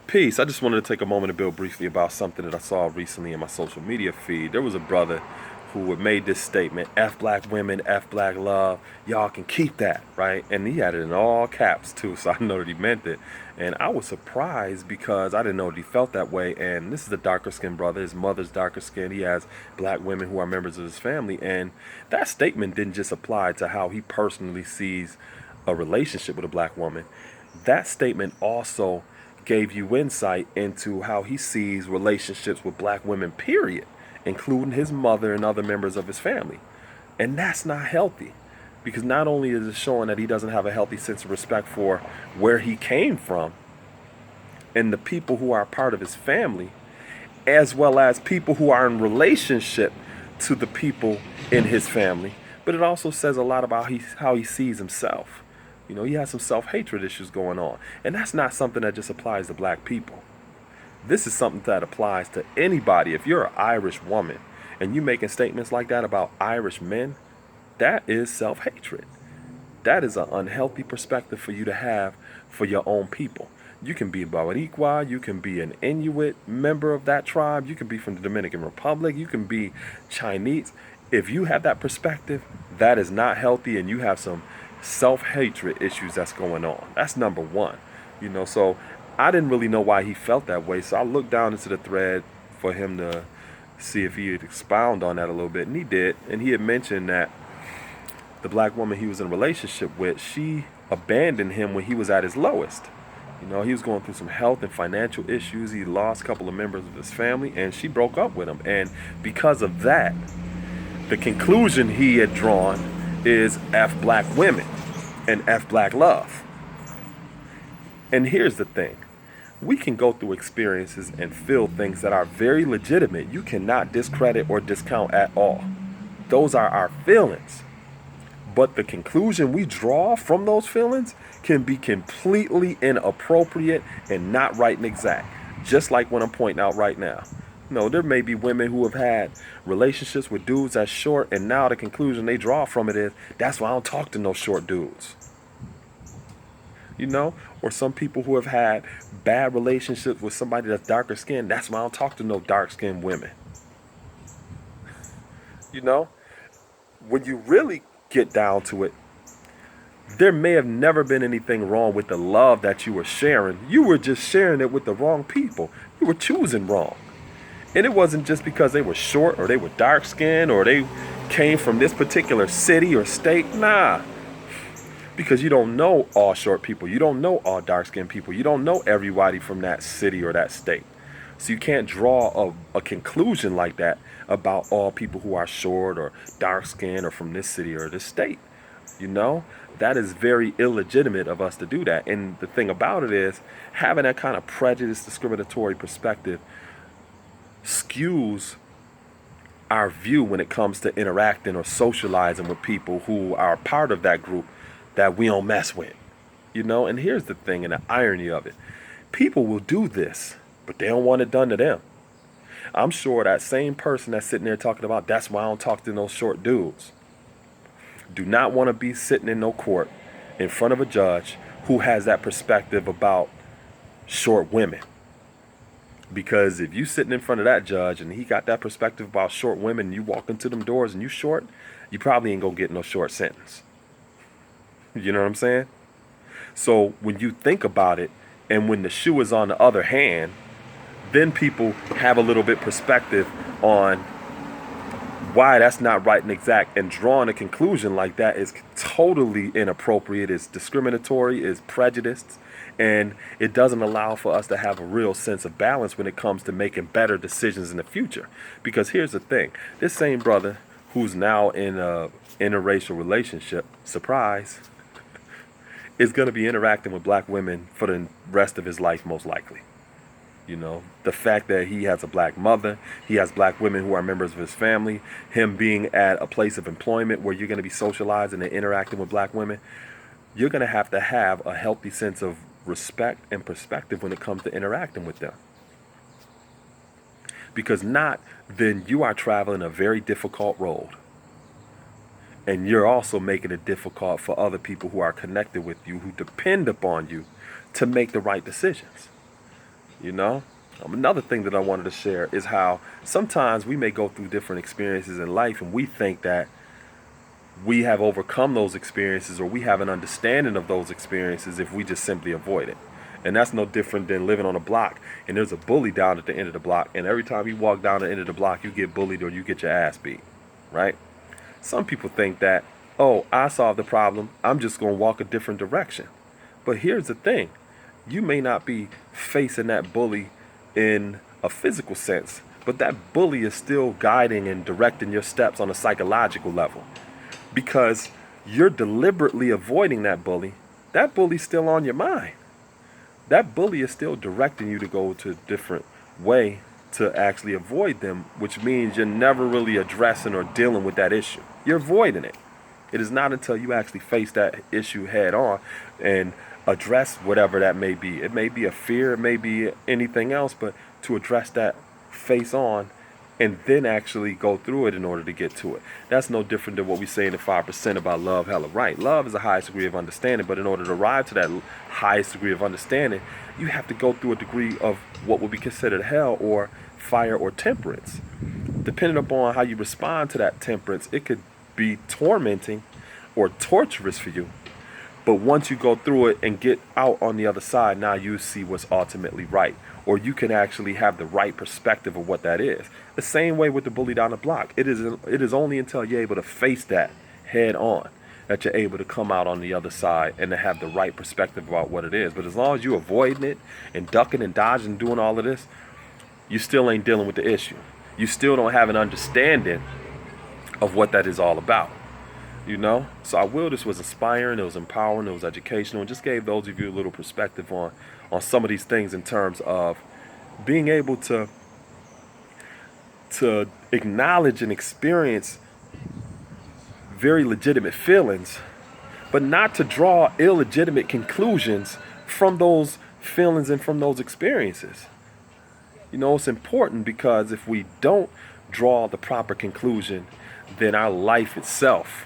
Peace. I just wanted to take a moment to build briefly about something that I saw recently in my social media feed. There was a brother who had made this statement, F black women, F black love, y'all can keep that, right? And he had it in all caps too, so I know that he meant it. And I was surprised because I didn't know that he felt that way. And this is a darker skinned brother. His mother's darker skinned. He has black women who are members of his family. And that statement didn't just apply to how he personally sees a relationship with a black woman. That statement also gave you insight into how he sees relationships with black women, period, including his mother and other members of his family. And that's not healthy because not only is it showing that he doesn't have a healthy sense of respect for where he came from and the people who are part of his family, as well as people who are in relationship to the people in his family, but it also says a lot about how he sees himself. You know, he has some self-hatred issues going on. And that's not something that just applies to black people. This is something that applies to anybody. If you're an Irish woman and you making statements like that about Irish men, that is self-hatred. That is an unhealthy perspective for you to have for your own people. You can be Boricua, you can be an Inuit member of that tribe, you can be from the Dominican Republic, you can be Chinese. If you have that perspective, that is not healthy and you have some self-hatred issues that's going on. That's number one. So I didn't really know why he felt that way. So I looked down into the thread for him to see if he would expound on that a little bit. And he did. And he had mentioned that the black woman he was in a relationship with, she abandoned him when he was at his lowest. He was going through some health and financial issues. He lost a couple of members of his family and she broke up with him. And because of that, the conclusion he had drawn is F black women and F black love. And here's the thing. We can go through experiences and feel things that are very legitimate. You cannot discredit or discount at all. Those are our feelings. But the conclusion we draw from those feelings can be completely inappropriate and not right and exact. Just like what I'm pointing out right now. No, there may be women who have had relationships with dudes that's short, and now the conclusion they draw from it is, that's why I don't talk to no short dudes. Or some people who have had bad relationships with somebody that's darker skinned, that's why I don't talk to no dark skinned women. When you really get down to it, there may have never been anything wrong with the love that you were sharing. You were just sharing it with the wrong people. You were choosing wrong. And it wasn't just because they were short or they were dark skinned or they came from this particular city or state. Nah. Because you don't know all short people. You don't know all dark skinned people. You don't know everybody from that city or that state. So you can't draw a conclusion like that about all people who are short or dark skinned or from this city or this state. That is very illegitimate of us to do that. And the thing about it is, having that kind of prejudiced, discriminatory perspective skews our view when it comes to interacting or socializing with people who are part of that group that we don't mess with. And here's the thing and the irony of it. People will do this, but they don't want it done to them. I'm sure that same person that's sitting there talking about that's why I don't talk to no short dudes do not want to be sitting in no court in front of a judge who has that perspective about short women. Because if you sitting in front of that judge and he got that perspective about short women and you walk into them doors and you short, you probably ain't gonna get no short sentence. You know what I'm saying? So when you think about it, and when the shoe is on the other hand, then people have a little bit perspective on why that's not right and exact, and drawing a conclusion like that is totally inappropriate, is discriminatory, is prejudiced, and it doesn't allow for us to have a real sense of balance when it comes to making better decisions in the future. Because here's the thing, this same brother who's now in a interracial relationship, surprise, is going to be interacting with black women for the rest of his life, most likely. The fact that he has a black mother, he has black women who are members of his family, him being at a place of employment where you're going to be socializing and interacting with black women, you're going to have a healthy sense of respect and perspective when it comes to interacting with them. Because not, then you are traveling a very difficult road. And you're also making it difficult for other people who are connected with you, who depend upon you to make the right decisions. you know? Another thing that I wanted to share is how sometimes we may go through different experiences in life and we think that we have overcome those experiences or we have an understanding of those experiences if we just simply avoid it. And that's no different than living on a block and there's a bully down at the end of the block, and every time you walk down the end of the block you get bullied or you get your ass beat, right? Some people think that, oh, I solved the problem, I'm just going to walk a different direction. But here's the thing. You may not be facing that bully in a physical sense, but that bully is still guiding and directing your steps on a psychological level. Because you're deliberately avoiding that bully's still on your mind. That bully is still directing you to go to a different way to actually avoid them, which means you're never really addressing or dealing with that issue. You're avoiding it. It is not until you actually face that issue head on and address whatever that may be. It may be a fear, it may be anything else, but to address that face on and then actually go through it in order to get to it. That's no different than what we say in the 5% about love, hella right. Love is the highest degree of understanding, but in order to arrive to that highest degree of understanding, you have to go through a degree of what would be considered hell or fire or temperance. Depending upon how you respond to that temperance, it could be tormenting or torturous for you. But once you go through it and get out on the other side, now you see what's ultimately right. Or you can actually have the right perspective of what that is. The same way with the bully down the block. It is only until you're able to face that head on that you're able to come out on the other side and to have the right perspective about what it is. But as long as you're avoiding it and ducking and dodging and doing all of this, you still ain't dealing with the issue. You still don't have an understanding of what that is all about. You know, so I will. This was inspiring, it was empowering, it was educational, and just gave those of you a little perspective on some of these things in terms of being able to acknowledge and experience very legitimate feelings, but not to draw illegitimate conclusions from those feelings and from those experiences. You know, it's important because if we don't draw the proper conclusion, then our life itself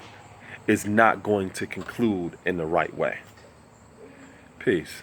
is not going to conclude in the right way. Peace.